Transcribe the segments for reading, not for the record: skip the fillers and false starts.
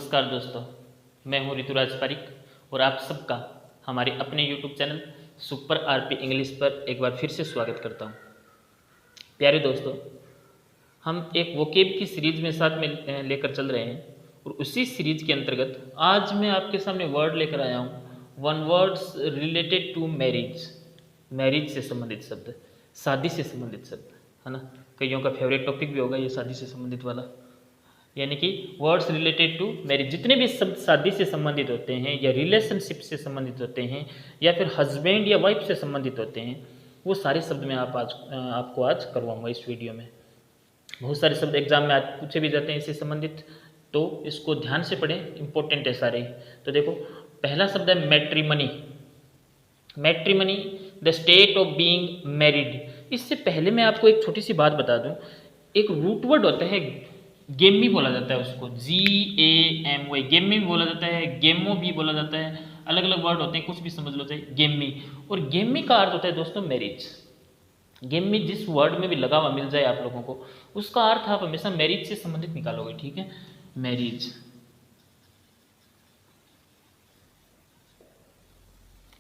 नमस्कार दोस्तों, मैं हूं ऋतुराज पारिक और आप सबका हमारे अपने YouTube channel super RP English पर एक बार फिर से स्वागत करता हूं। प्यारे दोस्तों, हम एक वोकेब की सीरीज में साथ में लेकर चल रहे हैं और उसी सीरीज के अंतर्गत आज मैं आपके सामने वर्ड लेकर आया हूं, one words related to marriage. Marriage से संबंधित शब्द, शादी से संबंधित शब्द, है ना। कईयों का फेवरेट टॉपिक भी होगा ये शादी से संबंधित वाला, यानी कि वर्ड्स रिलेटेड टू मैरिज। जितने भी शब्द शादी से संबंधित होते हैं या रिलेशनशिप से संबंधित होते हैं या फिर हस्बैंड या वाइफ से संबंधित होते हैं, वो सारे शब्द मैं आपको आज करवाऊंगा इस वीडियो में। बहुत सारे शब्द एग्जाम में आज पूछे भी जाते हैं इससे संबंधित, तो इसको ध्यान से पढ़ें, इंपॉर्टेंट है सारे। तो देखो, पहला शब्द है matrimony. Matrimony, the state of being married. इससे पहले मैं आपको एक छोटी सी बात बता दूं, एक रूट वर्ड होता है गेमी बोला जाता है उसको, GAMY, गेमी भी बोला जाता है, गेमो भी बोला जाता है, अलग अलग वर्ड होते हैं, कुछ भी समझ लो चाहे गेमी। और गेमी का अर्थ होता है दोस्तों मैरिज। गेमी जिस वर्ड में भी लगा हुआ मिल जाए आप लोगों को, उसका अर्थ आप हमेशा मैरिज से संबंधित निकालोगे, ठीक है। मैरिज,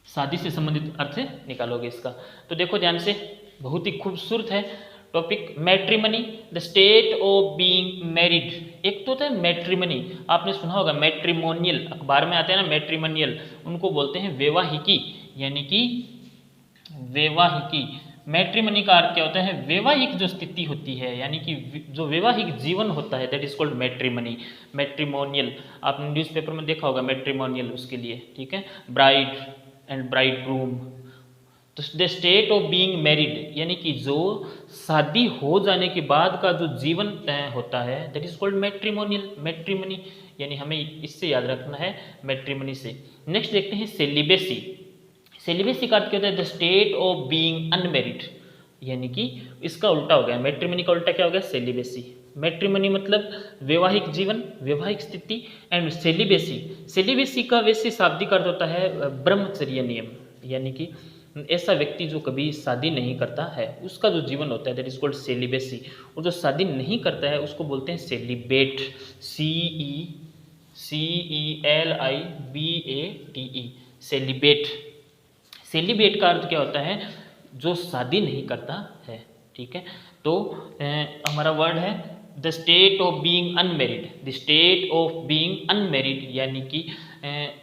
शादी से संबंधित अर्थ निकालोगे इसका। तो देखो ध्यान से, बहुत ही खूबसूरत है topic, matrimony, the state of being married. एक तो होता है मैट्रिमनी, आपने सुना होगा मैट्रिमोनियल, अखबार में आते हैं ना मैट्रिमोनियल, उनको बोलते हैं वैवाहिकी, यानी कि वैवाहिकी। मैट्रिमनी का अर्थ क्या होता है? वैवाहिक जो स्थिति होती है, यानी कि जो वैवाहिक जीवन होता है, that is called matrimony, matrimonial. आपने न्यूज़पेपर में देखा होगा मैट्रिमोनियल उसके लिए, ठीक है। ब्राइड एंड ब्राइडग्रूम, तो the state of being married, यानी कि जो शादी हो जाने के बाद का जो जीवन होता है, that is called matrimonial, matrimony, यानी हमें इससे याद रखना है मैट्रिमनी से। नेक्स्ट देखते हैं सेलिबेसी। सेलिबेसी का अर्थ क्या होता है? The state of being unmarried, यानी कि इसका उल्टा हो गया, मैट्रिमनी का उल्टा क्या हो गया? सेलिबेसी। मैट्रिमनी मतलब वैवाहिक जीवन, वैवाहिक स्थिति, एंड सेलिबेसी, सेलिबेसी का वैसे शाब्दिक अर्थ होता है ब्रह्मचर्य नियम, यानी कि ऐसा व्यक्ति जो कभी शादी नहीं करता है उसका जो जीवन होता है, दैट इज कॉल्ड सेलिबेसी। और जो शादी नहीं करता है उसको बोलते हैं सेलिबेट, CELIBATE, सेलिबेट। सेलिबेट का अर्थ क्या होता है? जो शादी नहीं करता है, ठीक है। तो हमारा वर्ड है the state of being unmarried, the state of being unmarried, यानी कि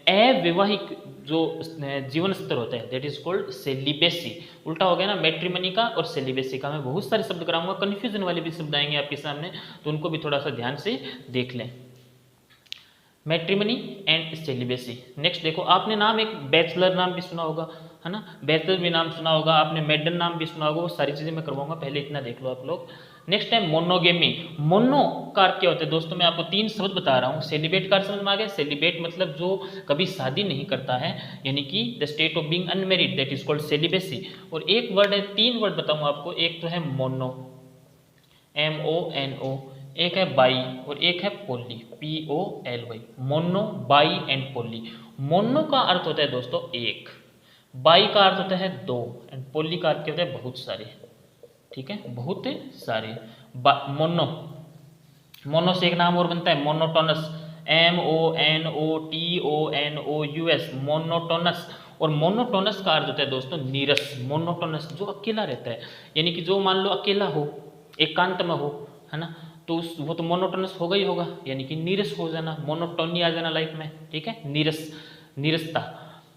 अवैवाहिक जो जीवन स्तर होता है, दैट इज कॉल्ड सेलिबेसी। उल्टा हो गया ना मैट्रिमनी का और सेलिबेसी का। मैं बहुत सारे शब्द कराऊंगा, कन्फ्यूजन वाले भी शब्द आएंगे आपके सामने, तो उनको भी थोड़ा सा ध्यान से देख लें। Matrimony and celibacy. नेक्स्ट देखो, आपने नाम एक बैचलर नाम भी सुना होगा, है ना, बैचलर भी नाम सुना होगा आपने, मेडन नाम भी सुना होगा, वो सारी चीज़ें मैं करवाऊंगा, पहले इतना देख लो आप लोग। नेक्स्ट है मोनोगेमी। मोनो का अर्थ क्या होता है दोस्तों? मैं आपको 3 शब्द बता रहा हूँ। सेलिबेट का अर्थ समझ में आ गया? सेलिबेट मतलब जो कभी शादी नहीं करता है, यानी कि the state of being unmarried, that is called celibacy. और एक वर्ड है, 3 वर्ड बताऊँ आपको, एक तो है मोनो, MONO, एक है बाई और एक है poly, POLY। Mono, bi and poly. Mono का अर्थ होता है दोस्तों एक, बाई का अर्थ होता है 2, एंड पोली का अर्थ क्या होता है? बहुत सारे, ठीक है, बहुत सारे। मोनो, मोनो से एक नाम और बनता है मोनोटोनस, MONOTONOUS, मोनोटोनस। और मोनोटोनस का अर्थ होता है दोस्तों नीरस। मोनोटोनस जो अकेला रहता है, यानी कि जो मान लो अकेला हो, एकांत में हो, है ना, तो वो तो मोनोटोनस होगा ही होगा, यानी कि नीरस हो जाना, मोनोटोनी आ जाना लाइफ में, ठीक है, नीरस, नीरसता।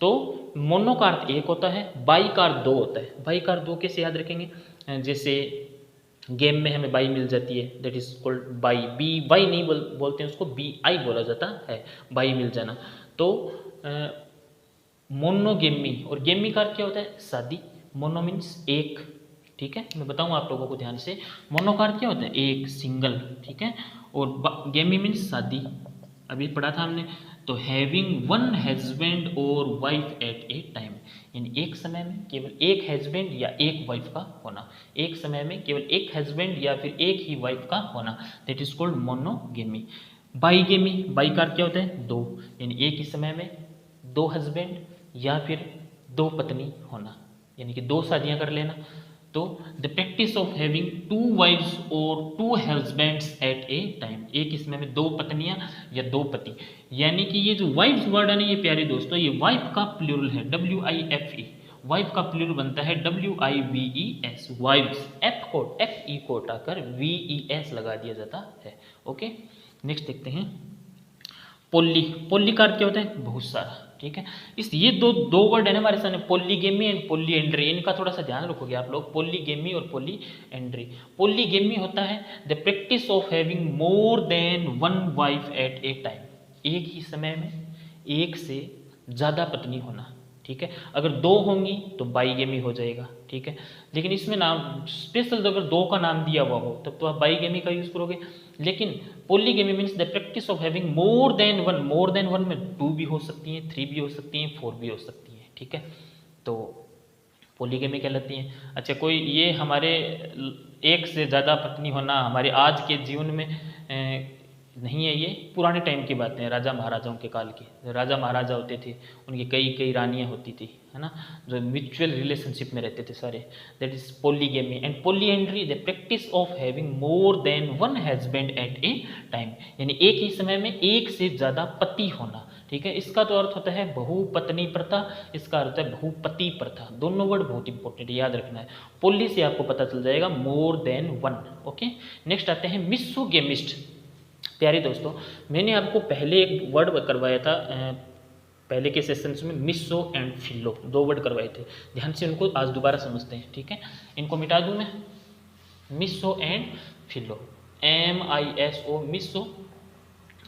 तो मोनो का अर्थ एक होता है, बाई का अर्थ 2 होता है। बाई का अर्थ 2 कैसे याद रखेंगे? जैसे गेम में हमें बाई मिल जाती है, that is called by, BY नहीं बोलते हैं उसको, BI बोला जाता है, बाई मिल जाना। तो मोनोगेमी, और गेमी का अर्थ क्या होता है? शादी। मोनो मीन्स एक, ठीक है, मैं बताऊँ आप लोगों को ध्यान से। मोनो का अर्थ क्या होता है? एक, सिंगल, ठीक है। और गेमी मीन्स शादी, अभी पढ़ा था हमने। तो हैविंग वन हस्बैंड और वाइफ एट ए टाइम, यानी एक समय में केवल एक हस्बैंड या एक वाइफ का होना, एक समय में केवल एक हस्बैंड या फिर एक ही वाइफ का होना, that is called monogamy. Bigamy, bi का अर्थ क्या होता है? 2, यानी एक ही समय में 2 हस्बैंड या फिर 2 पत्नी होना, यानी कि 2 शादियां कर लेना। तो the practice of having 2 wifes और 2 हस्बैंड्स एट ए टाइम, एक ही समय में 2 पत्नियां या 2 पति। यानी कि ये जो वाइफ्स वर्ड है ना ये प्यारे दोस्तों, ये वाइफ का प्लूरल है, WIFE। वाइफ का प्लूरल बनता है WIVES, वाइफ्स। FE को हटाकर VES लगा दिया जाता है। ओके, नेक्स्ट देखते हैं पोली। पोली का अर्थ क्या होता है? बहुत सारा। ठीक है, इस ये दो वर्ड है ना हमारे सामने, पोलीगेमी एंड पोलीएंड्री, इनका थोड़ा सा ध्यान रखोगे आप लोग, पोलीगेमी और पोलीएंड्री। पोलीगेमी होता है the practice of having more than 1 wife eight a time, एक ही समय में एक से ज़्यादा पत्नी होना। ठीक है, अगर 2 होंगी तो बाईगेमी हो जाएगा। ठीक है, लेकिन इसमें नाम स्पेशल अगर 2 का नाम दिया हुआ हो तब तो आप बाईगेमी का यूज़ करोगे। लेकिन polygamy means the practice of having more than 1, more than 1 में 2 भी हो सकती हैं, 3 भी हो सकती हैं, 4 भी हो सकती हैं। ठीक है, तो पोलीगेमी कहलाती हैं। अच्छा, कोई ये हमारे एक से ज़्यादा पत्नी होना हमारे आज के जीवन में नहीं है, ये पुराने टाइम की बातें हैं, राजा महाराजाओं के काल की। जो राजा महाराजा होते थे उनकी कई कई रानियाँ होती थी, है ना, जो म्यूचुअल रिलेशनशिप में रहते थे सारे, that is polygamy. And polyandry the practice of having more than 1 husband at a time, यानी एक ही समय में एक से ज़्यादा पति होना। ठीक है, इसका तो अर्थ होता है बहुपत्नी प्रथा, इसका अर्थ है बहुपति प्रथा। दोनों वर्ड बहुत इंपॉर्टेंट, याद रखना है। पोली से आपको पता चल जाएगा मोर देन 1। ओके, नेक्स्ट आते हैं मिसोगेमिस्ट। प्यारे दोस्तों, मैंने आपको पहले एक वर्ड करवाया था पहले के सेशंस में, मिसो एंड फिलो, 2 वर्ड करवाए थे, ध्यान से उनको आज दोबारा समझते हैं। ठीक है, इनको मिटा दूं मैं, miso and philo, MISO miso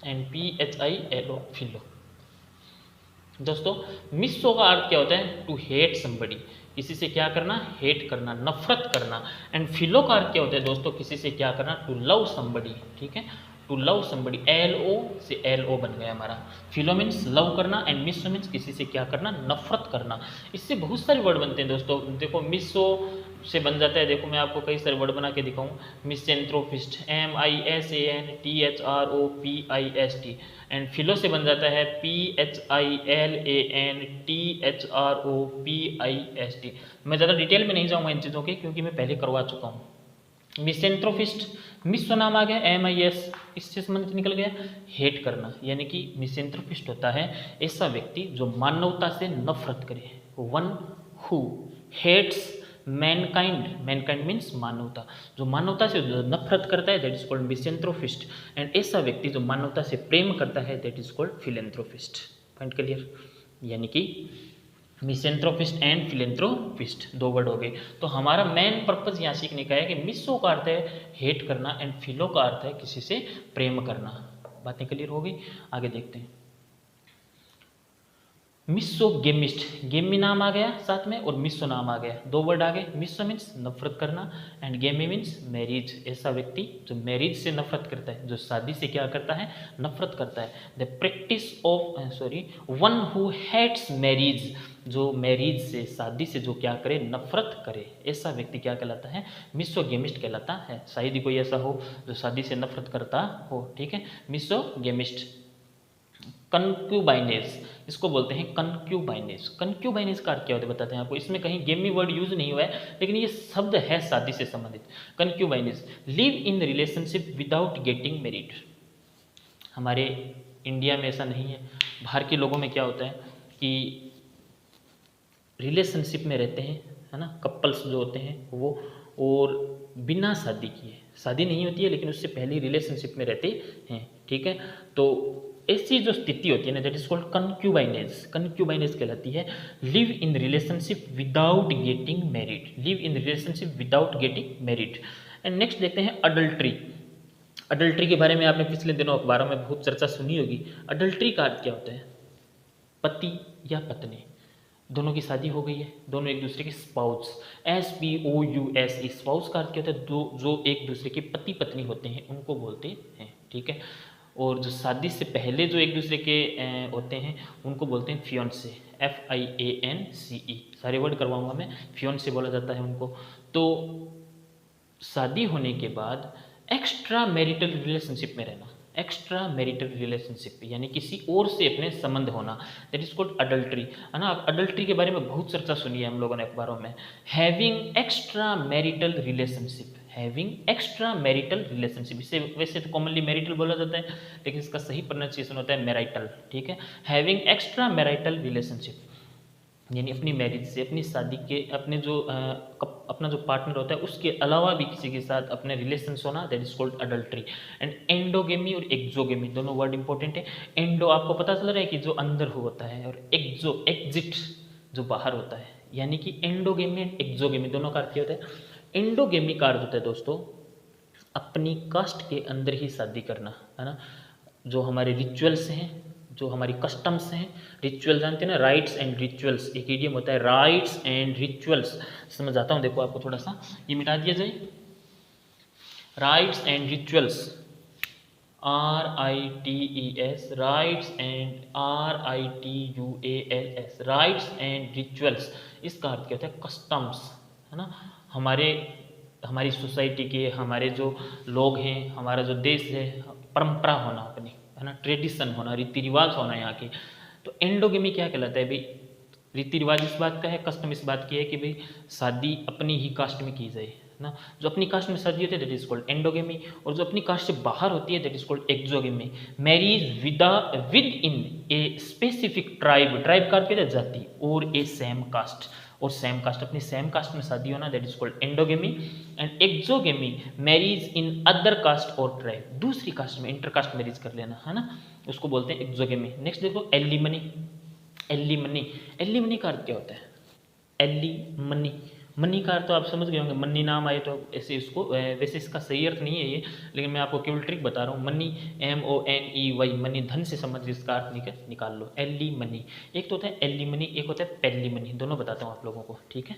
and PHILO philo. दोस्तों, मिसो का अर्थ क्या होता है? टू हेट समबडी, किसी से क्या करना? हेट करना, नफरत करना। एंड फिलो का अर्थ क्या होता है दोस्तों? किसी से क्या करना? To love somebody. ठीक है, टू लव समबडी, LO से LO बन गया हमारा। फिलो मीन्स लव करना एंड मिसो मीन्स किसी से क्या करना? नफरत करना। इससे बहुत सारे वर्ड बनते हैं दोस्तों। देखो, मिसो से बन जाता है, देखो मैं आपको कई सारे वर्ड बना के दिखाऊं, मिसेंथ्रोपिस्ट, MISANTHROPIST। एंड फिलो से बन जाता है PHILANTHROPIST। मैं ज़्यादा डिटेल में नहीं जाऊँगा इन चीज़ों के, क्योंकि मैं पहले करवा चुका हूँ। मिसेंथ्रोपिस्ट, मिसो नाम आ गया, MIS इससे संबंधित निकल गया। हेट करना, यानी कि मिसेंथ्रोपिस्ट होता है ऐसा व्यक्ति जो मानवता से नफरत करे, one who hates mankind, mankind means मानवता, जो मानवता से नफरत करता है that is called misanthropist. And ऐसा व्यक्ति जो मानवता से प्रेम करता है that is called philanthropist. Point clear? यानी कि मिसेंथ्रोपिस्ट एंड फिलेंथ्रोपिस्ट 2 वर्ड हो गए। तो हमारा मेन पर्पज यहाँ सीखने का है कि मिसो का अर्थ है हेट करना एंड फिलो का अर्थ है किसी से प्रेम करना। बातें क्लियर हो गई? आगे देखते हैं। मिसोगेमिस्ट, गेमी नाम आ गया साथ में और मिसो नाम आ गया, 2 वर्ड आ गए। मिसो मीन्स नफरत करना एंड गेमी मीन्स मैरिज, ऐसा व्यक्ति जो मैरिज से नफरत करता है, जो शादी से क्या करता है? नफरत करता है। The practice of one who hates marriage, जो मैरिज से, शादी से जो क्या करे? नफरत करे, ऐसा व्यक्ति क्या कहलाता है? मिसोगेमिस्ट कहलाता है। शायद ही कोई ऐसा हो जो शादी से नफरत करता हो। ठीक है, मिसोगेमिस्ट। कंक्यूबाइनेस, इसको बोलते हैं कंक्यूबाइनेस। कंक्यूबाइनेस का अर्थ क्या होता है बताते हैं आपको। इसमें कहीं गेमी वर्ड यूज नहीं हुआ है, लेकिन ये शब्द है शादी से संबंधित। Concubinage, live in relationship without getting married. हमारे इंडिया में ऐसा नहीं है, बाहर के लोगों में क्या होता है कि रिलेशनशिप में रहते हैं, है ना, कपल्स जो होते हैं वो, और बिना शादी किए, शादी नहीं होती है लेकिन उससे पहले रिलेशनशिप में रहते हैं। ठीक है, तो ऐसी जो स्थिति होती है ना दैट इज कॉल्ड कंक्यूबाइनेस। कंक्यूबाइनेस कहलाती है live in relationship without getting married, live in relationship without getting married. And next देखते हैं अडल्ट्री। अडल्ट्री के बारे में आपने पिछले दिनों अखबारों में बहुत चर्चा सुनी होगी। अडल्ट्री का अर्थ क्या होता है? पति या पत्नी दोनों की शादी हो गई है, दोनों एक दूसरे के स्पाउस, SPOUS, स्पाउस का अर्थ क्या होता है? जो एक दूसरे के पति पत्नी होते हैं उनको बोलते हैं। ठीक है, और जो शादी से पहले जो एक दूसरे के होते हैं उनको बोलते हैं फियोन्से, FIANCE। सारे वर्ड करवाऊंगा मैं, फियोन्से बोला जाता है उनको। तो शादी होने के बाद एक्स्ट्रा मैरिटल रिलेशनशिप में रहना, एक्स्ट्रा मैरिटल रिलेशनशिप, यानी किसी और से अपने संबंध होना, दैट इज कॉल्ड अडल्ट्री, है ना। अडल्ट्री के बारे में बहुत चर्चा सुनी है हम लोगों ने अखबारों में। Having extra marital relationship, having extra marital relationship, इसे वैसे तो कॉमनली मैरिटल बोला जाता है, लेकिन इसका सही प्रोनाउंसिएशन होता है मैरिटल, ठीक है। हैविंग एक्स्ट्रा मैरिटल रिलेशनशिप, यानी अपनी मैरिज से, अपनी शादी के, अपने जो अपना जो पार्टनर होता है उसके अलावा भी किसी के साथ अपने रिलेशंस होना, that is called adultery. And endogamy और एक्सोगेमी दोनों वर्ड इंपॉर्टेंट है। एंडो आपको पता चल रहा है कि जो अंदर होता है, और एक्सो एग्जिट जो बाहर होता है, यानी कि एंडोगेमी एंड एक्सोगेमी दोनों का अर्थ क्या होता है। एंडोगेमी का अर्थ होता है दोस्तों अपनी कास्ट के अंदर ही शादी करना, है ना। जो हमारे रिचुअल्स हैं, जो हमारी कस्टम्स हैं, रिचुअल जानते हैं ना, राइट्स एंड रिचुअल्स, एक इडियम होता है राइट्स एंड रिचुअल्स, समझ आता हूँ, देखो आपको थोड़ा सा ये मिटा दिया जाए। Rights and rituals, RITES, rights and RITUALS, rights and rituals, इसका अर्थ क्या होता है कस्टम्स, है ना। हमारी सोसाइटी के, हमारे जो लोग हैं, हमारा जो देश है, परंपरा होना अपनी, है ना, ट्रेडिशन होना, रीति रिवाज होना यहाँ के। तो एंडोगेमी क्या कहलाता है भाई, रीति रिवाज इस बात का है, कस्टम इस बात की है कि भाई शादी अपनी ही कास्ट में की जाए, है ना। जो अपनी कास्ट में शादी होती है दैट इज कॉल्ड एंडोगेमी, और जो अपनी कास्ट से बाहर होती है that is called exogamy. Marriage with in a specific tribe, tribe का अर्थ क्या है जाति, और ए सेम कास्ट, और सेम कास्ट, अपनी सेम कास्ट में शादी होना, that is called endogamy. And exogamy marriage in other caste और ट्राइब, दूसरी कास्ट में इंटरकास्ट मैरिज कर लेना, है ना, उसको बोलते हैं एक्सोगेमी। नेक्स्ट देखो एलिमनी, एलिमनी, एलिमनी का अर्थ क्या होता है। एलिमनी, मनी का अर्थ तो आप समझ गए होंगे, मनी नाम आए तो ऐसे इसको, वैसे इसका सही अर्थ नहीं है ये, लेकिन मैं आपको केवल ट्रिक बता रहा हूँ। मनी, MONEY, मनी, धन से संबंधित इसका अर्थ निकाल लो, एलिमनी। एक तो होता है एलिमनी, एक होता है पेलिमनी, दोनों बताता हूँ आप लोगों को, ठीक है।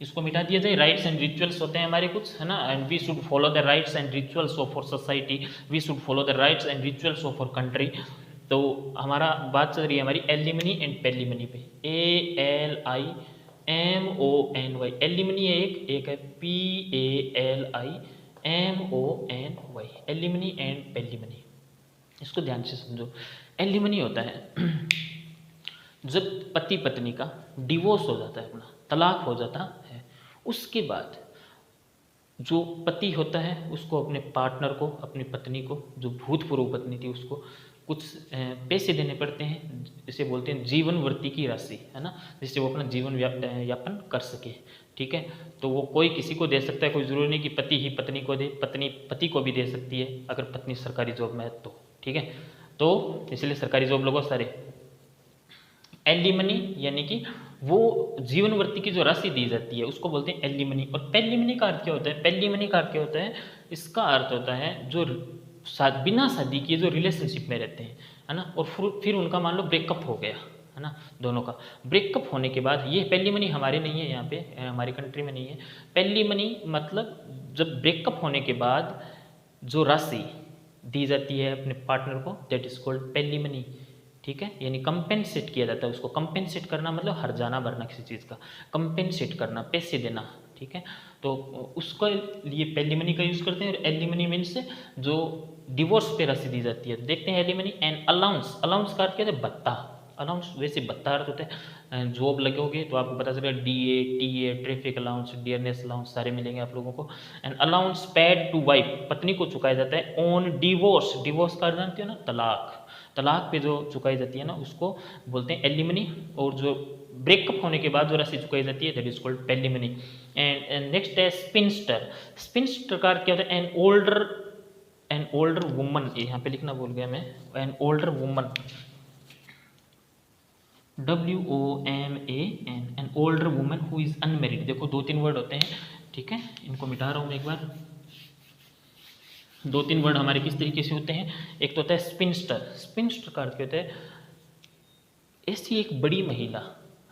इसको मिटा दिया जाए। राइट्स एंड रिचुअल्स होते हैं हमारे कुछ, है ना, and we should follow the rites and rituals of our society, we should follow the rites and rituals of our country. तो हमारा बात चल रही है हमारी एलिमनी एंड पेलिमनी पे, ALIMONY, एलिमनी एक है PALIMONY, एलिमनी एंड पेलिमनी, इसको ध्यान से समझो। एलिमनी होता है जब पति पत्नी का डिवोर्स हो जाता है, अपना तलाक हो जाता है, उसके बाद जो पति होता है उसको अपने पार्टनर को, अपनी पत्नी को, जो भूतपूर्व पत्नी थी उसको कुछ पैसे देने पड़ते हैं, इसे बोलते हैं जीवन वृत्ति की राशि, है ना, जिससे वो अपना जीवन यापन कर सके, ठीक है। तो वो कोई किसी को दे सकता है, कोई ज़रूरी नहीं कि पति ही पत्नी को दे, पत्नी पति को भी दे सकती है अगर पत्नी सरकारी जॉब में है तो, ठीक है। तो इसलिए सरकारी जॉब लोगों सारे एलिमनी, यानी कि वो जीवन वृत्ति की जो राशि दी जाती है उसको बोलते हैं एलिमनी। और पेलिमनी का अर्थ क्या होता है, पेलिमनी का अर्थ क्या होता है, इसका अर्थ होता है जो बिना शादी किए जो रिलेशनशिप में रहते हैं, है ना, और फिर उनका मान लो ब्रेकअप हो गया, है ना, दोनों का ब्रेकअप होने के बाद, ये पेलिमनी हमारे नहीं है, यहाँ पे हमारी कंट्री में नहीं है। पेलिमनी मतलब जब ब्रेकअप होने के बाद जो राशि दी जाती है अपने पार्टनर को, दैट इज कॉल्ड पेलिमनी, ठीक है। यानी कंपेंसेट किया जाता है उसको, कंपेंसेट करना मतलब हर्जाना भरना किसी चीज़ का, कंपेंसेट करना, पैसे देना, ठीक है। तो उसके लिए पेलिमनी का यूज़ करते हैं। और एलिमनी मीन्स जो डिवोर्स पे राशि दी जाती है। देखते हैं एलिमनी। एंड अलाउंस, अलाउंस का अर्थ क्या है, भत्ता, अलाउंस वैसे भत्ता अर्थ होता है, जॉब लगोगे तो आपको पता चलेगा DA, TA, traffic allowance, dearness allowance सारे मिलेंगे आप लोगों को। And allowance paid to wife, पत्नी को चुकाया जाता है ऑन डिवोर्स, डिवोर्स का अर्थ जानते हो ना, तलाक, तलाक पे जो चुकाई जाती है ना उसको बोलते हैं एलिमनी। और जो ब्रेकअप होने के बाद जो राशि चुकाई जाती है that is called palimony. And next है स्पिंस्टर, स्पिंस्टर का अर्थ क्या होता है, एन ओल्डर वुमन, यहाँ पे लिखना भूल गया मैं, an older woman, WOMAN, an older woman who is unmarried. देखो 2-3 वर्ड होते हैं, ठीक है, इनको मिटा रहा हूँ मैं एक बार। 2-3 वर्ड हमारे किस तरीके से होते हैं, एक तो होता है स्पिंस्टर, स्पिंस्टर का अर्थ क्या होता है, ऐसी एक बड़ी महिला,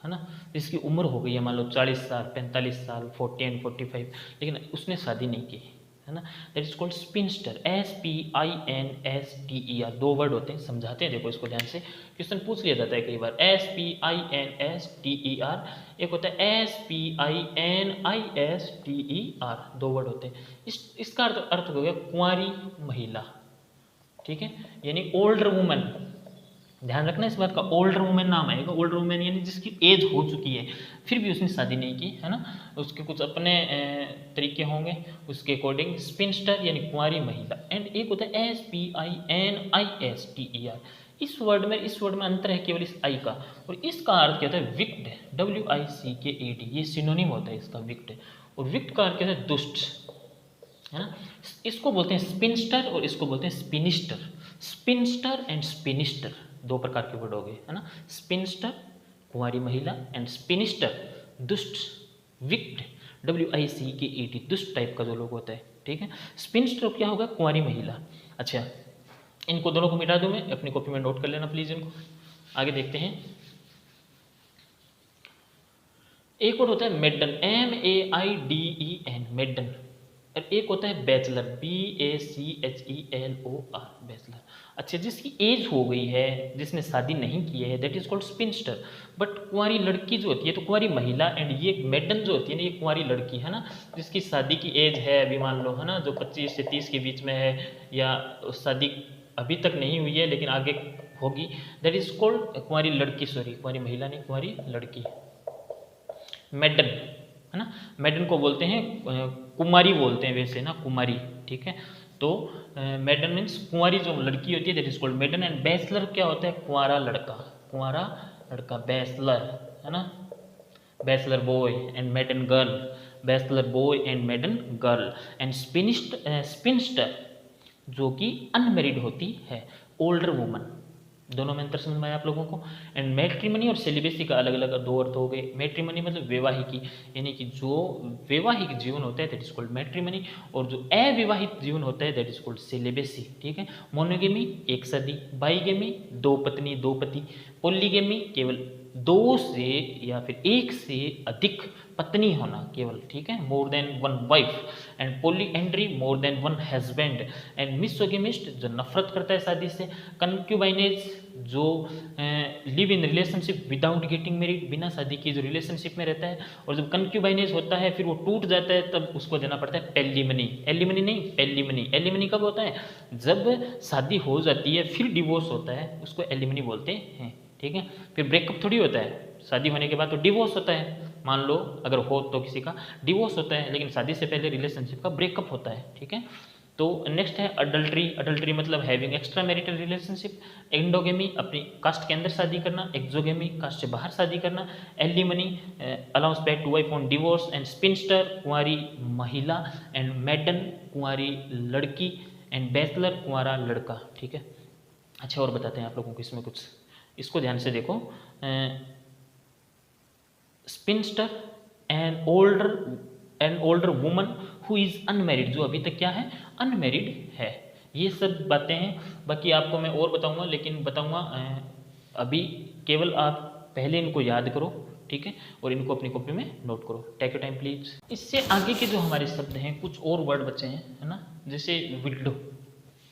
है ना, जिसकी उम्र हो गई है मान लो 40 साल, 45 साल, 40 and 45, लेकिन उसने शादी नहीं की, है ना, that is called sphincter, SPINSTER। 2 word होते हैं, समझाते हैं, देखो इसको ध्यान से, क्वेश्चन पूछ लिया जाता है कई बार। SPINSTER, एक होता है SPINISTER, 2 वर्ड होते हैं। इसका अर्थ हो गया कुंवारी महिला, ठीक है, यानी ओल्डर वुमन, ध्यान रखना इस बात का, ओल्डर वुमेन नाम आएगा। ओल्डर वुमेन यानी जिसकी एज हो चुकी है फिर भी उसने शादी नहीं की, है ना, उसके कुछ अपने तरीके होंगे उसके अकॉर्डिंग। स्पिनस्टर यानी कुंवारी महिला। एंड एक होता है SPINISTER। इस वर्ड में अंतर है केवल इस आई का, और इसका अर्थ क्या होता है, विक्ट, WICKED, ये सिनोनिम होता है इसका, विक्ट। और विक्ट का अर्थ क्या होता है, दुष्ट, है ना। इसको बोलते हैं स्पिनस्टर और इसको बोलते हैं स्पिनिस्टर। स्पिनस्टर एंड स्पिनिस्टर दो प्रकार के वर्ड हो गए, है ना। स्पिनस्टर कुंवारी महिला एंड स्पिनिस्टर दुष्ट, विक्ट, WICKED, दुष्ट टाइप का जो लोग होता है, ठीक है। स्पिनस्टर क्या होगा, कुंवारी महिला। अच्छा, इनको दोनों को मिटा दूं मैं, अपनी कॉपी में नोट कर लेना प्लीज इनको। आगे देखते हैं, एक और होता है मेडन, MAIDEN, मेडन। और एक होता है बैचलर, BACHELOR, बैचलर। अच्छा, जिसकी एज हो गई है, जिसने शादी नहीं की है, that is called spinster. But कुंवारी लड़की जो होती है तो कुंवारी महिला, एंड ये मेडन जो होती है ना, ये कुंवारी लड़की, है ना, जिसकी शादी की एज है अभी मान लो, है ना, जो 25 से 30 के बीच में है, या शादी अभी तक नहीं हुई है लेकिन आगे होगी, दैट इज कॉल्ड कुंवारी लड़की, सॉरी कुंवारी महिला नहीं, कुंवारी लड़की, मेडन, है ना। मेडन को बोलते हैं कुमारी बोलते हैं वैसे ना, कुमारी, ठीक है। तो मेडन मीन्स कुंवारी जो लड़की होती है, that is called maiden. And bachelor क्या होता है, कुंवारा लड़का, कुंवारा लड़का, बैचलर, है ना, bachelor boy and maiden girl, bachelor boy and maiden girl. And spinster जो कि अनमेरिड होती है, ओल्डर वुमन। दोनों में अंतर समझ में आया आप लोगों को। एंड मैट्रिमनी और सेलिबेसी का अलग अलग दो अर्थ हो गए। मैट्रिमनी मतलब वैवाहिकी, यानी कि जो वैवाहिक जीवन होता है दैट इज कॉल्ड मैट्रिमनी, और जो अविवाहित जीवन होता है दैट इज कॉल्ड सेलिबेसी, ठीक है। मोनोगेमी एक शादी, बाईगेमी दो पत्नी दो पति, पॉलीगेमी केवल दो से या फिर एक से अधिक पत्नी होना केवल, ठीक है, more than one wife. And polyandry more than one husband. And misogamist जो नफरत करता है शादी से। कंक्यूबाइनेज जो live in relationship without getting married, बिना शादी के जो रिलेशनशिप में रहता है, और जब कंक्यूबाइनेज होता है फिर वो टूट जाता है तब उसको देना पड़ता है पेलीमनी, एलिमनी नहीं पेलीमनी। एलिमनी कब होता है, जब शादी हो जाती है फिर डिवोर्स होता है, उसको एलिमनी बोलते हैं, ठीक है। फिर ब्रेकअप थोड़ी होता है, शादी होने के बाद तो डिवोर्स होता है, मान लो अगर हो तो किसी का डिवोर्स होता है, लेकिन शादी से पहले रिलेशनशिप का ब्रेकअप होता है, ठीक है। तो नेक्स्ट है अडल्ट्री। अडल्ट्री मतलब having extra marital relationship. Endogamy अपनी कास्ट के अंदर शादी करना, एक्सोगेमी कास्ट से बाहर शादी करना। Alimony allowance back to wife on divorce. And spinster कुंवारी महिला, एंड मेडन कुंवारी लड़की, एंड बैचलर कुंवारा लड़का, ठीक है। अच्छा, और बताते हैं आप लोगों को इसमें कुछ, इसको ध्यान से देखो। Spinster and older woman who is unmarried, जो अभी तक क्या है, अनमेरिड है। ये सब बातें हैं, बाकी आपको मैं और बताऊंगा, लेकिन बताऊंगा अभी केवल आप पहले इनको याद करो, ठीक है, और इनको अपनी कॉपी में नोट करो। Take your time please. इससे आगे के जो हमारे शब्द हैं, कुछ और वर्ड बचे हैं, है ना, जैसे विडो।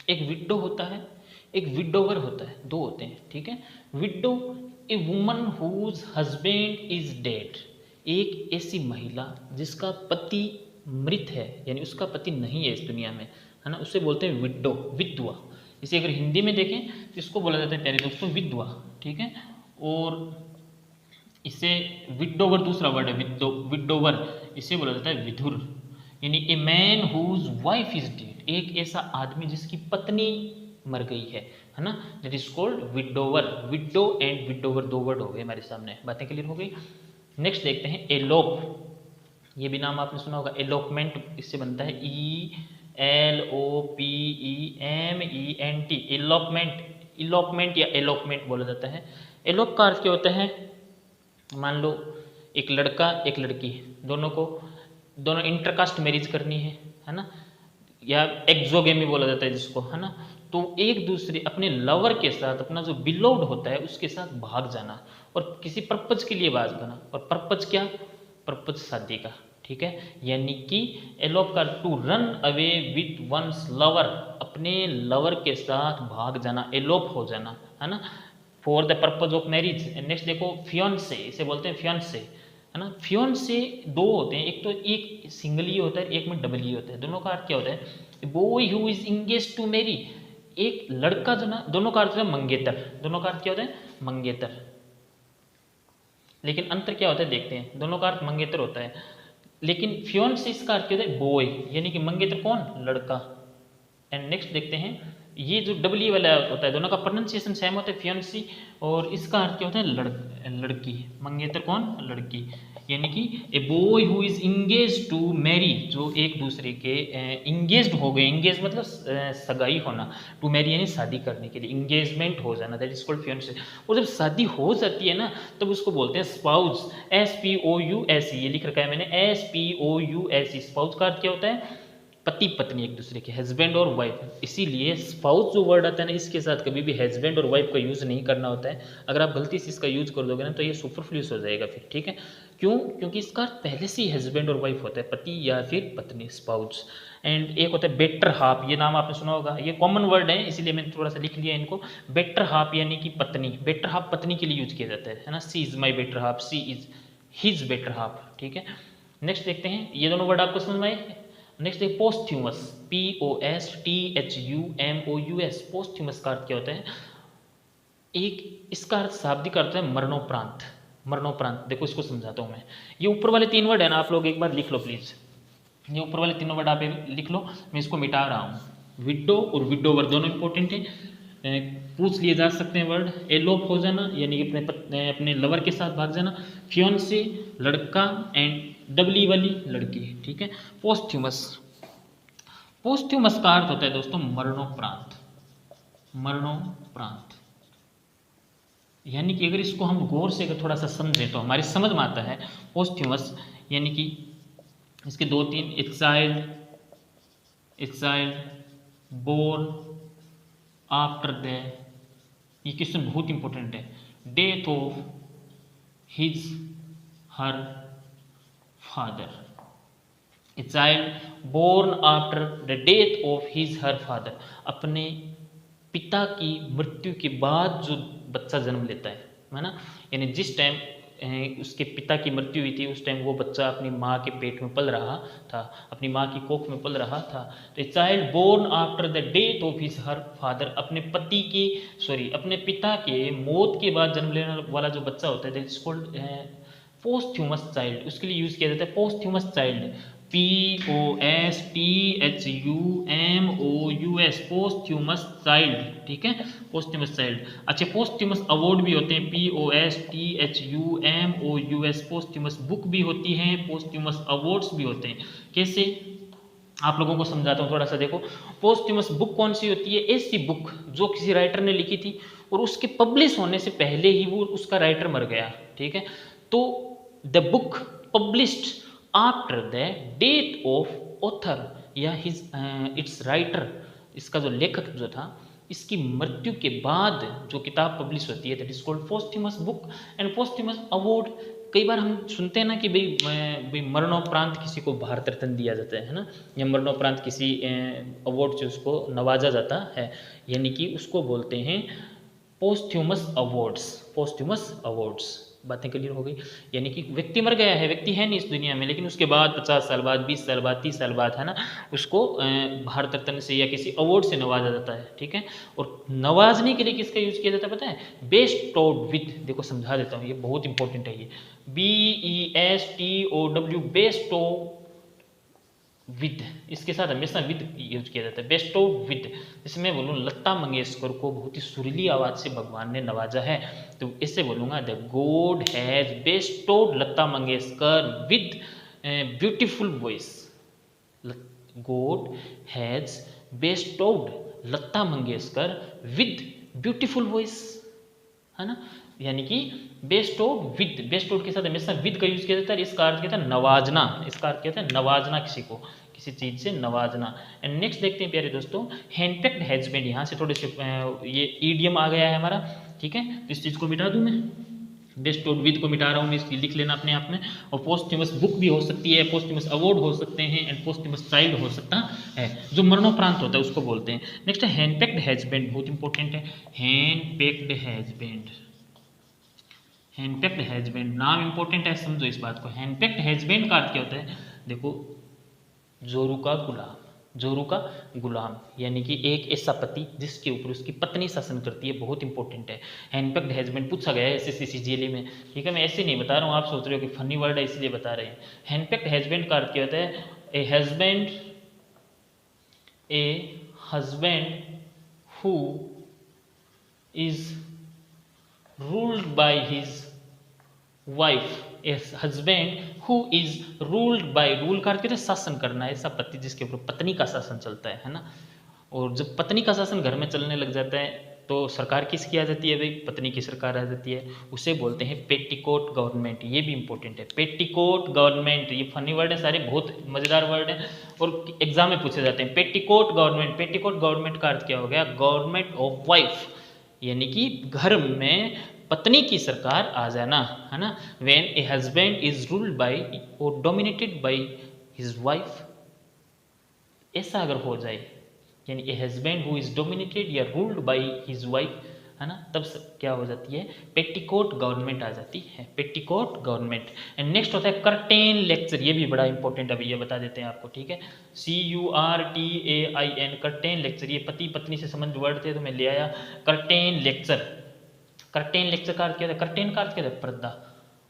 एक विडो होता है, एक विडोवर होता है, दो होते हैं, ठीक है। Widow a woman whose husband is dead, एक ऐसी महिला जिसका पति मृत है, यानी उसका पति नहीं है इस दुनिया में, है ना, उससे बोलते हैं विडो, विधवा। इसे अगर हिंदी में देखें तो इसको बोला जाता है प्यारे दोस्तों विधवा, ठीक है। और इसे विडोवर दूसरा वर्ड है, विडोवर, इसे बोला जाता है विधुर, यानी a man whose wife is dead, एक ऐसा आदमी जिसकी पत्नी मर गई है ना, that is called widower. Widow and widower दो वर्ड हो गए हमारे सामने, बातें क्लियर हो गई। नेक्स्ट देखते हैं एलोप। ये भी नाम आपने सुना होगा, एलोपमेंट इससे बनता है ELOPEMENT, एलोपमेंट। इलोपमेंट या एलोपमेंट बोला जाता है। एलोप का अर्थ क्या होता है, मान लो एक लड़का एक लड़की, दोनों इंटरकास्ट मैरिज करनी है ना, या एक्सोगेमी बोला जाता है जिसको, है ना। तो एक दूसरे अपने लवर के साथ, अपना जो बिलोव्ड होता है उसके साथ भाग जाना, और किसी पर्पज के लिए भाग जाना, और पर्पज क्या, पर्पज शादी का, ठीक है। यानी कि एलोप का to run away with one's lover, अपने लवर के साथ भाग जाना, एलोप हो जाना, है ना, for the purpose of marriage. Next देखो फियोंसे, इसे बोलते हैं फियोंसे, है ना। फियोंसे दो होते हैं, एक तो एक सिंगल ही होता है, एक में डबल ही होता है। दोनों का अर्थ क्या होता है, boy who is engage to marry, एक लड़का जो ना, दोनों का अर्थ है मंगेतर, दोनों का अर्थ क्या होता है? मंगेतर। लेकिन अंतर क्या होता है देखते हैं, दोनों का अर्थ मंगेतर होता है, लेकिन फियोन्सी इसका अर्थ क्या होता है? बॉय, यानी कि मंगेतर कौन? लड़का। एंड नेक्स्ट देखते हैं, ये जो डब्ल्यू वाला होता है दोनों का प्रोनाउंसिएशन सेम होता है, फियोन्सी, और इसका अर्थ क्या होता है? लड़की। मंगेतर कौन? लड़की, यानी कि a boy who is engage to marry, जो एक दूसरे के इंगेज्ड हो गए, इंगेज मतलब सगाई होना, टू मैरी यानी शादी करने के लिए, इंगेजमेंट हो जाना, दैट इज कॉल्ड फियोन्सी। और जब शादी हो जाती है ना तब उसको बोलते हैं स्पाउस, SPOUSE, ये लिख रखा है मैंने, SPOUSE। स्पाउस का अर्थ क्या होता है? पति पत्नी, एक दूसरे के, हस्बैंड और वाइफ। इसीलिए स्पाउस जो वर्ड आता है ना, इसके साथ कभी भी हस्बैंड और वाइफ का यूज़ नहीं करना होता है। अगर आप गलती से इसका यूज कर दोगे ना तो ये सुपरफ्लूअस हो जाएगा फिर, ठीक है? क्यों? क्योंकि इसका पहले से ही हस्बैंड और वाइफ होता है, पति या फिर पत्नी, स्पाउस। एंड एक होता है बेटर हाफ, ये नाम आपने सुना होगा, ये कॉमन वर्ड है इसीलिए मैंने थोड़ा सा लिख लिया इनको। बेटर हाफ यानी कि पत्नी, बेटर हाफ पत्नी के लिए यूज किया जाता है ना, she is my better half, she is his better half, ठीक है? नेक्स्ट देखते हैं, ये दोनों वर्ड आपको समझ में आए? नेक्स्ट है पोस्ट्यूमस, POSTHUMOUS। पोस्ट्यूमस का अर्थ क्या होता है? एक इसका अर्थ शाब्दिक अर्थ है मरणोपरांत, मरणोपरांत। देखो इसको समझाता हूँ मैं, ये ऊपर वाले 3 वर्ड है ना, आप लोग एक बार लिख लो प्लीज, ये ऊपर वाले तीनों वर्ड आप लिख लो, मैं इसको मिटा रहा हूँ। विडो और विडोवर दोनों इंपॉर्टेंट है, पूछ लिए जा सकते हैं वर्ड। एलोप हो जाना यानी कि अपने लवर के साथ भाग जाना, फियोन्से लड़का, एंड डबली वाली लड़की, ठीक है? पोस्ट्यूमस, पोस्ट्यूमस का अर्थ होता है दोस्तों मरणोपरांत, मरणोपरांत। यानी कि अगर इसको हम गौर से अगर थोड़ा सा समझें तो हमारी समझ में आता है। पोस्ट्यूमस यानी कि इसके 2-3, a child born after the, ये क्वेश्चन बहुत इंपॉर्टेंट है, death of his her father. A child born after the death of his her father, अपने पिता की मृत्यु के बाद जो बच्चा जन्म लेता है ना, यानी जिस टाइम उसके पिता की मृत्यु हुई थी उस टाइम वो बच्चा अपनी माँ के पेट में पल रहा था, अपनी माँ की कोख में पल रहा था। तो a child born after the death of his her father, अपने पिता के मौत के बाद जन्म लेने वाला जो बच्चा होता है दैट इज कॉल्ड पोस्ट्यूमस चाइल्ड, उसके लिए यूज किया जाता है पोस्ट्यूमस चाइल्ड, POSTHUMOUS, पोस्ट्यूमस चाइल्ड, ठीक है? पोस्ट्यूमस चाइल्ड। अच्छा, पोस्ट्यूमस अवार्ड भी होते हैं, POSTHUMOUS। पोस्ट्यूमस बुक भी होती हैं, पोस्ट्यूमस अवार्ड्स भी होते हैं। कैसे? आप लोगों को समझाता हूँ थोड़ा सा, देखो। पोस्ट्यूमस बुक कौन सी होती है? ऐसी बुक जो किसी राइटर ने लिखी थी और उसके पब्लिश होने से पहले ही वो उसका राइटर मर गया, ठीक है? तो the book published after the death of author या हिज इट्स राइटर, इसका जो लेखक जो था इसकी मृत्यु के बाद जो किताब पब्लिश होती है that is called posthumous book. And posthumous award, कई बार हम सुनते हैं ना कि भाई मरणोपरांत किसी को भारत रत्न दिया जाता है ना, या मरणोपरांत किसी अवार्ड से उसको नवाजा जाता है, यानी कि उसको बोलते हैं पोस्ट्यूमस अवार्ड्स, पोस्ट्यूमस अवार्ड्स। बातें क्लियर हो गई? यानी कि व्यक्ति मर गया है, व्यक्ति है नहीं इस दुनिया में, लेकिन उसके बाद 50 साल बाद, 20 साल बाद, 30 साल बाद, है ना, उसको भारत रत्न से या किसी अवार्ड से नवाजा जाता है, ठीक है? और नवाजने के लिए किसका यूज किया जाता है पता है? Bestowed with. देखो समझा देता हूँ, ये बहुत इंपॉर्टेंट है, ये BESTOW, बेस्टो विद, इसके साथ हमेशा विद यूज किया जाता है, बेस्टो विद। जैसे मैं बोलूँ लता मंगेशकर को बहुत ही सुरीली आवाज़ से भगवान ने नवाजा है, तो इससे बोलूँगा the God has bestowed Lata Mangeshkar with beautiful voice. God has bestowed Lata Mangeshkar with beautiful voice, है ना? यानी कि बेस्टोड विद, बेस्टोड के साथ हमेशा विद का यूज किया जाता है। इसका अर्थ क्या था? नवाजना। इसका अर्थ क्या था? नवाजना, किसी को किसी चीज से नवाजना। एंड नेक्स्ट देखते हैं प्यारे दोस्तों, हैंडपेक्ड हैजबैंड। यहाँ से थोड़े से ये ईडियम आ गया है हमारा, ठीक है? तो इस चीज को मिटा दूं मैं, बेस्टोड विद को मिटा रहा हूँ मैं, इसकी लिख लेना अपने आप में। और पोस्ट्यूमस बुक भी हो सकती है, पोस्ट्यूमस अवार्ड हो सकते हैं, एंड पोस्ट्यूमस चाइल्ड हो सकता है, जो मरणोपरांत होता है उसको बोलते हैं। नेक्स्ट है हैंडपेक्ड हैजबैंड, बहुत इंपॉर्टेंट है। हैंडपेक्ड हैजबैंड, हैंडपेक्ड हैजबैंड नाम इंपॉर्टेंट है, समझो इस बात को। हैंडपेक्ड हैजबैंड का अर्थ क्या होता है? देखो, जोरू का गुलाम, जोरू का गुलाम, यानी कि एक ऐसा पति जिसके ऊपर उसकी पत्नी शासन करती है, बहुत इंपॉर्टेंट है। हैंडपैक्ड हैजबैंड पूछा गया है एसएससी सीजीएल में, ठीक है। मैं ऐसे नहीं बता रहा हूँ, आप सोच रहे हो कि फनी वर्ड है इसलिए बता रहे हैं। हैंडपैक्ड हैजबैंड का अर्थ क्या होता है? A husband who is ruled by his wife, husband who is ruled by, rule का अर्थ शासन करना है, ऐसा पति जिसके ऊपर पत्नी का शासन चलता है ना। और जब पत्नी का शासन घर में चलने लग जाता है तो सरकार किसकी आ जाती है भाई? पत्नी की सरकार आ जाती है, उसे बोलते हैं पेटीकोट गवर्नमेंट। ये भी इंपॉर्टेंट है, पेटीकोट गवर्नमेंट। ये फनी वर्ड है सारे, बहुत मजेदार वर्ड है और एग्जाम में पूछे जाते हैं। पेटीकोट गवर्नमेंट, पेटीकोट गवर्नमेंट का अर्थ क्या हो गया? गवर्नमेंट ऑफ वाइफ, यानी कि घर में पत्नी की सरकार आ जाना, है ना। When a husband is ruled by और डोमिनेटेड बाय हिज वाइफ, ऐसा अगर हो जाए, यानी a husband who is dominated या रूल्ड बाय हिज वाइफ, है ना, तब क्या हो जाती है? पेटीकोट गवर्नमेंट आ जाती है, पेटीकोट गवर्नमेंट। एंड नेक्स्ट होता है कर्टेन लेक्चर। ये भी बड़ा इंपॉर्टेंट है भैया, बता देते हैं आपको, ठीक है। CURTAIN, curtain lecture. ये पति पत्नी से संबंध वर्ड थे तो मैं ले आया कर्टेन लेक्चर। कर्टेन लेक्चर का अर्थ क्या होता है? कर्टेन का अर्थ क्या होता है? पर्दा।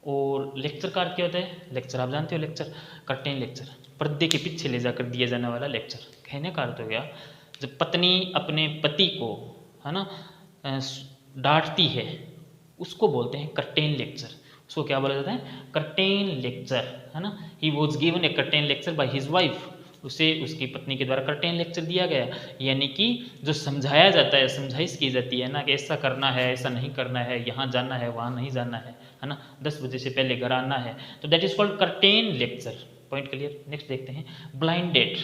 और लेक्चर का अर्थ क्या होता है? लेक्चर, आप जानते हो लेक्चर, कर्टेन लेक्चर, पर्दे के पीछे ले जाकर दिया जाने वाला लेक्चर। कहने का अर्थ हो गया, जब पत्नी अपने पति को, है ना, डांटती है, उसको बोलते हैं कर्टेन लेक्चर। उसको क्या बोला जाता है? कर्टेन लेक्चर, है ना। He was given A curtain lecture by his wife, उसे उसकी पत्नी के द्वारा कर्टेन लेक्चर दिया गया, यानी कि जो समझाया जाता है, समझाइश की जाती है ना, कि ऐसा करना है, ऐसा नहीं करना है, यहाँ जाना है, वहाँ नहीं जाना है ना, 10 बजे से पहले घर आना है, तो that is called curtain lecture. Point clear. Next देखते हैं ब्लाइंड डेट।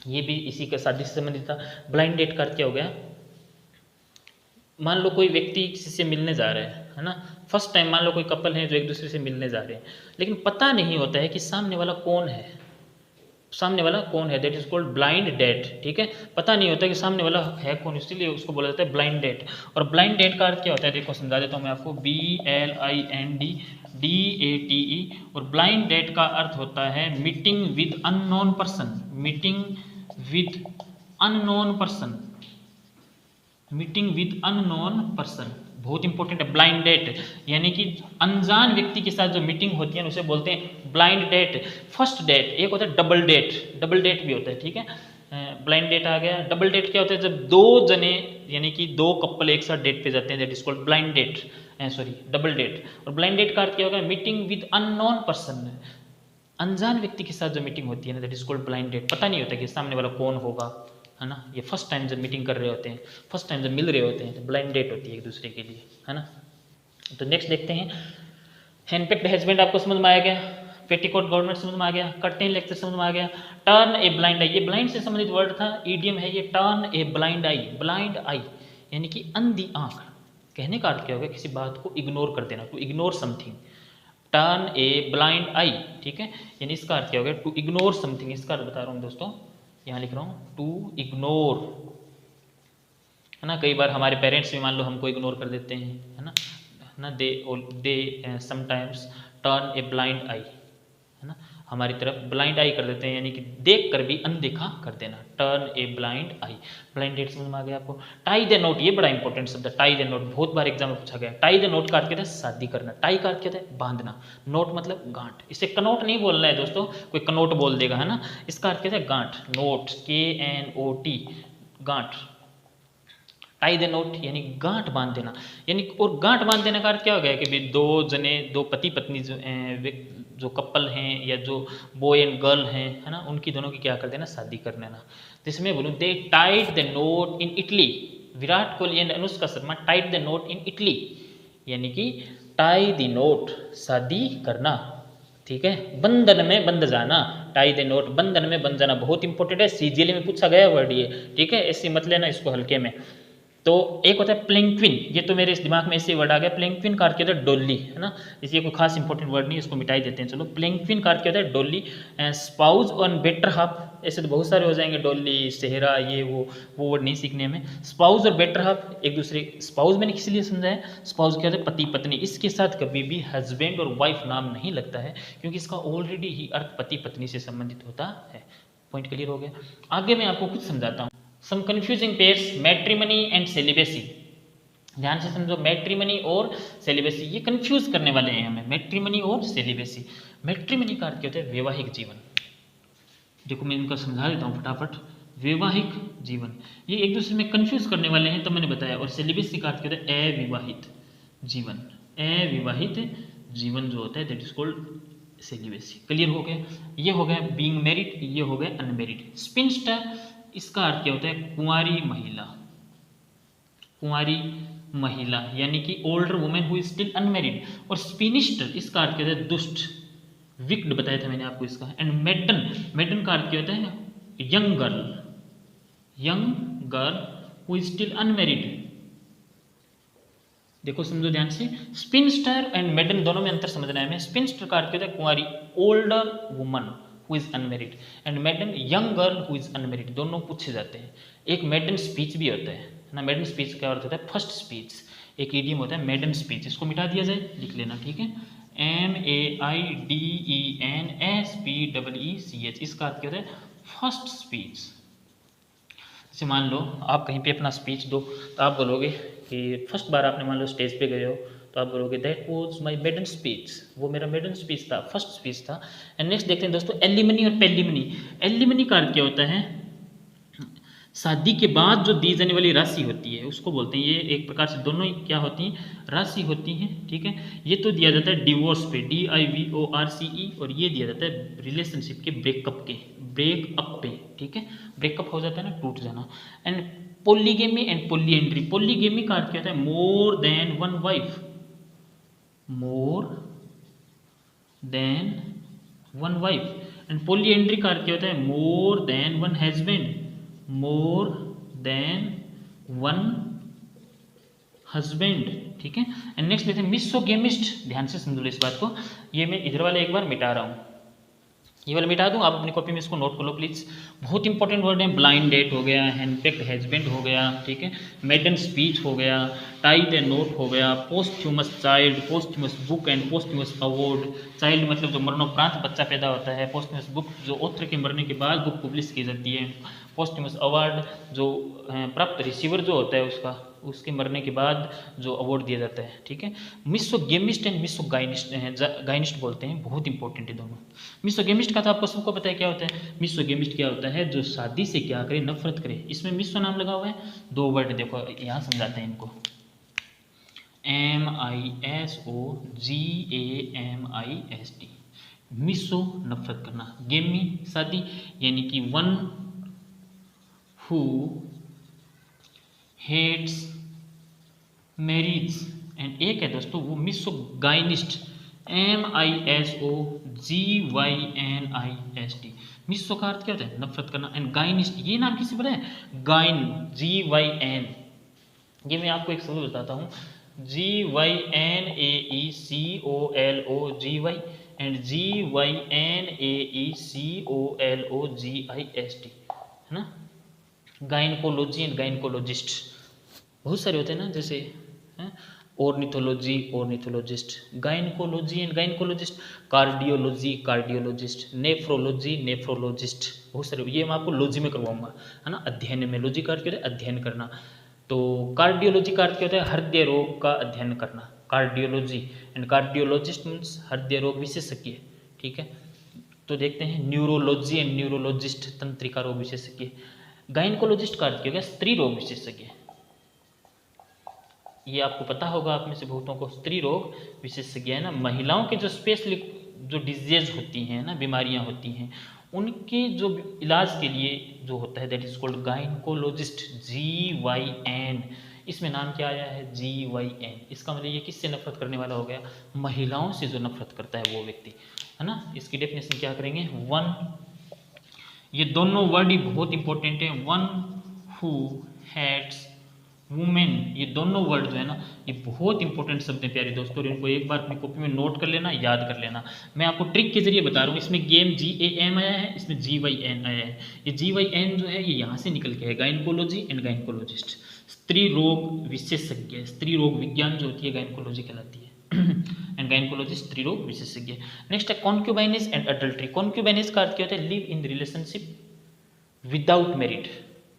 ये भी इसी के शादी से संबंधित था। ब्लाइंड डेट का क्या हो गया? मान लो कोई व्यक्ति किसी से मिलने जा रहे हैं, है ना, फर्स्ट टाइम, मान लो कोई कपल है जो एक दूसरे से मिलने जा रहे हैं, लेकिन पता नहीं होता है कि सामने वाला कौन है, सामने वाला कौन है, that is called blind date, ठीक है। पता नहीं होता कि सामने वाला है कौन, इसीलिए उसको बोला जाता है ब्लाइंड डेट। और ब्लाइंड डेट का अर्थ क्या होता है? देखो समझा देता हूँ मैं आपको, BLIND DATE। और ब्लाइंड डेट का अर्थ होता है meeting with unknown person, meeting with unknown person, meeting with unknown person, बहुत इंपॉर्टेंट है ब्लाइंड डेट, यानी कि अनजान व्यक्ति के साथ जो मीटिंग होती है उसे बोलते हैं ब्लाइंड डेट। फर्स्ट डेट, एक होता है डबल डेट, डबल डेट भी होता है, ठीक है। ब्लाइंड डेट आ गया। डबल डेट क्या होता है? जब दो जने, यानी कि दो कपल एक साथ डेट पे जाते हैं, that is called blind date, sorry double date. और ब्लाइंड डेट का अर्थ क्या होगा? मीटिंग विद अननोन पर्सन, अनजान व्यक्ति के साथ जो मीटिंग होती है ना, that is called blind date. पता नहीं होता कि सामने वाला कौन होगा, है ना। ये फर्स्ट टाइम जब मीटिंग कर रहे होते हैं, फर्स्ट टाइम जब मिल रहे होते हैं, तो ब्लाइंड डेट होती है एक दूसरे के लिए, है ना। तो नेक्स्ट देखते हैं, हैंडपैक्ड हैजबैंड आपको समझ में आ गया, पेटीकोट गवर्नमेंट समझ में आ गया, कर्टेन लेक्चर समझ में आ गया, टर्न ए ब्लाइंड आई, ये ब्लाइंड से संबंधित वर्ड था, ईडियम है ये, turn a blind eye, blind eye यानी कि अंधी आंख। कहने का अर्थ क्या होगा? किसी बात को इग्नोर कर देना, to ignore something, turn a blind eye, ठीक है। यानी इसका अर्थ क्या हो गया? To ignore something. इसका अर्थ बता रहा हूँ दोस्तों, यहाँ लिख रहा हूँ, टू इग्नोर, है ना। कई बार हमारे पेरेंट्स भी मान लो हमको इग्नोर कर देते हैं, है ना, they sometimes turn a blind eye, है ना, हमारी तरफ ब्लाइंड आई कर देते हैं, यानी कि देख कर भी अनदेखा कर देना, turn a blind eye. Blind date समझ में आ गया आपको। टाई द नोट, ये बड़ा इंपॉर्टेंट शब्द है, टाई द नोट, बहुत बार एग्जाम में पूछा गया। टाई द नोट का अर्थ कहता है शादी करना, टाई का अर्थ कहता है बांधना, नोट मतलब गांठ। इसे कनोट नहीं बोलना है दोस्तों, कोई कनोट बोल देगा, है ना। इसका अर्थ कहता है गांठ, नोट, KNOT, गांठ। टाई द नोट यानी गांठ बांध देना, यानी, और गांठ बांध देने का अर्थ क्या हो गया कि दो जने, दो पति पत्नी जो कपल हैं या जो बॉय एंड गर्ल हैं, है ना, उनकी दोनों की क्या कर देना? शादी कर देना। तो इसमें बोलूँ, they tied the knot in Italy, Virat Kohli and Anushka Sharma tied the knot in Italy, यानी कि टाई द नोट शादी करना, ठीक है। बंधन में बंध जाना, टाई द नोट, बंधन में बंध जाना, बहुत इंपॉर्टेंट है, CGL में पूछा गया वर्ड ये, ठीक है। ऐसे मत लेना इसको हल्के में। तो एक होता है प्लेंक्विन, ये तो मेरे इस दिमाग में ऐसे वर्ड आ गया, प्लेंक्विन का अर्थ क्या होता है? डोली, है ना। इसलिए कोई खास इंपॉर्टेंट वर्ड नहीं, इसको मिटाई देते हैं, चलो। प्लेंक्विन का अर्थ क्या होता है? डोली। स्पाउज और बेटर हाफ, ऐसे तो बहुत सारे हो जाएंगे, डोली, सेहरा, ये वो वर्ड नहीं सीखने में। स्पाउज और बेटर हाफ एक दूसरे, स्पाउज मैंने किस लिए समझा है? स्पाउज क्या होता है? पति पत्नी। इसके साथ कभी भी हस्बैंड और वाइफ नाम नहीं लगता है, क्योंकि इसका ऑलरेडी ही अर्थ पति पत्नी से संबंधित होता है। पॉइंट क्लियर हो गया। आगे मैं आपको कुछ समझाता हूँ। Some confusing pairs matrimony and celibacy. ध्यान से समझो, मैट्रिमनी और सेलिबेसी ये कंफ्यूज करने वाले हैं हमें। मैट्रिमनी और सेलिबेसी। मैट्रिमनी का अर्थ क्या होता है? वैवाहिक जीवन। देखो मैं इनका समझा देता हूँ फटाफट। वैवाहिक जीवन ये एक दूसरे में कंफ्यूज करने वाले हैं, तो मैंने बताया। और सेलिबेसी का अर्थ क्या होता है? अविवाहित जीवन। अविवाहित जीवन जो होता है that is called celibacy. Clear हो गया? ये हो गया बीइंग मैरिड, ये हो गया अनमैरिड। स्पिंस्टर इसका अर्थ क्या होता है? कुंवारी महिला। कुंवारी महिला यानी कि older women who is still unmarried. और स्पिनिस्टर इसका अर्थ क्या होता है? दुष्ट, विक्ड बताया था मैंने आपको इसका। एंड मेडन, मेडन का अर्थ क्या होता है? Young girl, young girl who is still unmarried. देखो समझो ध्यान से, स्पिनस्टर एंड मेडन दोनों में अंतर समझना है हमें। स्पिनस्टर का अर्थ क्या होता है? कुंवारी, older woman who is unmarried. And maiden young girl who is unmarried. दोनों पूछे जाते हैं। एक मेडन स्पीच भी होता है ना। मेडन स्पीच का अर्थ होता है फर्स्ट स्पीच। एक ईडियम होता है मेडन स्पीच। इसको मिटा दिया जाए, लिख लेना, ठीक है? MEAIDENSPEECH। इसका अर्थ क्या होता है? First speech. जैसे मान लो आप कहीं पे अपना स्पीच दो, तो आप बोलोगे कि फर्स्ट बार आपने मान लो स्टेज पे गए हो, तो आप बोलोगे that was my maiden speech. वो मेरा मेडन स्पीच था, फर्स्ट स्पीच था। एंड नेक्स्ट देखते हैं दोस्तों, एलिमनी और पेलिमनी। एलिमनी का अर्थ क्या होता है? शादी के बाद जो दी जाने वाली राशि होती है उसको बोलते हैं। ये एक प्रकार से दोनों ही क्या होती हैं? राशि होती हैं, ठीक है? ये तो दिया जाता है डिवोर्स पे, DIVORCE। और ये दिया जाता है रिलेशनशिप के ब्रेकअप पे, ठीक है? ब्रेकअप हो जाता है ना, टूट जाना। And polygamy and polyandry. Polygamy का अर्थ क्या होता है? More than one wife, more than one wife. And polyandry का अर्थ क्या होता है? More than one husband, more than one husband, ठीक है? एंड नेक्स्ट देखते हैं मिसोगेमिस्ट। ध्यान से समझ लो इस बात को। ये मैं इधर वाले एक बार मिटा रहा हूँ, ये वाला मिटा दूँ, आप अपनी कॉपी में इसको नोट कर लो प्लीज। बहुत इंपॉर्टेंट वर्ड है। ब्लाइंड डेट हो गया, हैंडपिक्ड हस्बैंड हो गया, ठीक है? मेडन स्पीच हो गया, टाइड एंड नोट हो गया, posthumous child, posthumous book and posthumous award. Child मतलब जो मरणोपरांत बच्चा पैदा होता है, पोस्ट्यूमस बुक जो ऑथर के मरने के बाद बुक पब्लिश की जाती है, पोस्ट्यूमस अवार्ड जो प्राप्त रिसीवर जो होता है उसका, उसके मरने के बाद जो अवार्ड दिया जाता है, ठीक है? मिसोगेमिस्ट एंड मिसोगाइनिस्ट गाइनिस्ट बोलते हैं, बहुत इंपॉर्टेंट है दोनों। मिसोगेमिस्ट का तो आपको सबको पता है क्या होता है। मिसोगेमिस्ट क्या होता है? जो शादी से क्या करे? नफरत करे। इसमें मिसो नाम लगा हुआ है, दो वर्ड देखो यहाँ समझाते हैं इनको। MISOGAMIST। मिसो नफरत करना, गेमी शादी, यानी कि one who hates marriage. And एक है दोस्तों वो मिसोगाइनिस्ट, MISOGYNIST। मिसो का अर्थ क्या होता है? नफरत करना। एंड गाइनिस्ट, ये नाम किसी पता है? Again, GYN। ये मैं आपको एक शब्द बताता हूँ, GYNAECOLOGY एंड GYNAECOLOGIST, है ना? गाइनकोलॉजी एंड गाइनकोलॉजिस्ट बहुत सारे होते हैं ना, जैसे ornithology, ornithologist, gynaecology and gynaecologist, cardiology, cardiologist, nephrology, nephrologist, बहुत सारे। ये मैं आपको लॉजी में करवाऊंगा, है ना? अध्ययन में। लॉजी का अर्थ क्या होता है? अध्ययन करना। तो कार्डियोलॉजी का अर्थ क्या होता है? हृदय रोग का अध्ययन करना, कार्डियोलॉजी। एंड कार्डियोलॉजिस्ट मीन्स हृदय रोग विशेषज्ञ, ठीक है? तो देखते हैं न्यूरोलॉजी एंड न्यूरोलॉजिस्ट, तंत्रिका रोग विशेषज्ञ। गाइनकोलॉजिस्ट का अर्थ क्या होगा? स्त्री रोग विशेषज्ञ। ये आपको पता होगा, आप में से बहुतों को स्त्री रोग विशेषज्ञ, है ना? महिलाओं के जो स्पेशली जो डिजीज होती हैं ना, बीमारियां होती हैं, उनके जो इलाज के लिए जो होता है that is called gynaecologist, GYN। इसमें नाम क्या आया है? GYN। इसका मतलब ये किससे नफरत करने वाला हो गया? महिलाओं से जो नफरत करता है वो व्यक्ति, है ना? इसकी डेफिनेशन क्या करेंगे? वन, ये दोनों वर्ड ही बहुत इंपॉर्टेंट है। वन हु हेट्स वुमेन, ये दोनों वर्ड जो है ना, ये बहुत इंपॉर्टेंट शब्द हैं प्यारे दोस्तों। इनको एक बार अपनी कॉपी में नोट कर लेना, याद कर लेना। मैं आपको ट्रिक के जरिए बता रहा हूँ। इसमें गेम GAM आया है, इसमें GYN आया है। ये GYN जो है ये यहाँ से निकल के है, गाइनकोलॉजी एंड गाइनकोलॉजिस्ट, स्त्री रोग विशेषज्ञ। स्त्री रोग विज्ञान जो होती है गाइनकोलॉजी कहलाती है। एंड गाइनकोलॉजिस्ट स्त्री रोग विशेषज्ञ। नेक्स्ट है कॉन्क्यूबाइनेस एंड अडल्ट्री। कॉन्क्यूबाइनेस का अर्थ क्या होता है? Live in relationship without merit,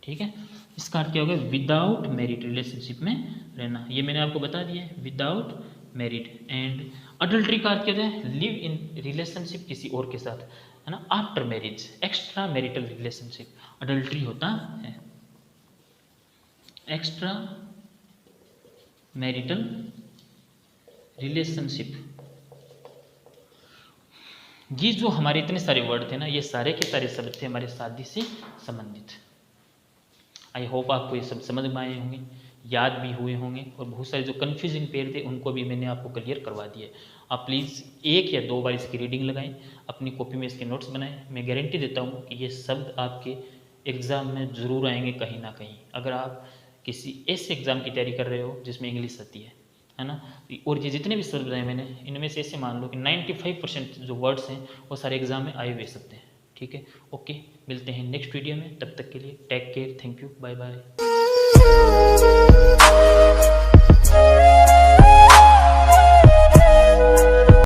ठीक है। इसका अर्थ क्या होगा, विदाउट मेरिट रिलेशनशिप में रहना, ये मैंने आपको बता दिया है, विदाउट मेरिट। एंड अडल्ट्री का अर्थ क्या होता है, लिव इन रिलेशनशिप किसी और के साथ, है ना, after marriage, extra marital relationship adultery होता है, एक्स्ट्रा मैरिटल रिलेशनशिप। ये जो हमारे इतने सारे वर्ड थे ना, ये सारे के सारे शब्द थे हमारे शादी से संबंधित। आई होप आपको ये सब समझ में आए होंगे, याद भी हुए होंगे, और बहुत सारे जो कन्फ्यूजिंग पेयर थे उनको भी मैंने आपको क्लियर करवा दिए। आप प्लीज़ 1 या 2 बार इसकी रीडिंग लगाएं, अपनी कॉपी में इसके नोट्स बनाएं। मैं गारंटी देता हूँ कि ये शब्द आपके एग्ज़ाम में ज़रूर आएंगे कहीं ना कहीं, अगर आप किसी ऐसे एग्ज़ाम की तैयारी कर रहे हो जिसमें इंग्लिश आती है ना। और ये जितने भी शब्द बताए मैंने, इनमें से ऐसे मान लो कि 95% जो वर्ड्स हैं वो सारे एग्ज़ाम में आए हुए सकते हैं, ठीक है। ओके, मिलते हैं नेक्स्ट वीडियो में, तब तक के लिए take care, thank you, bye bye.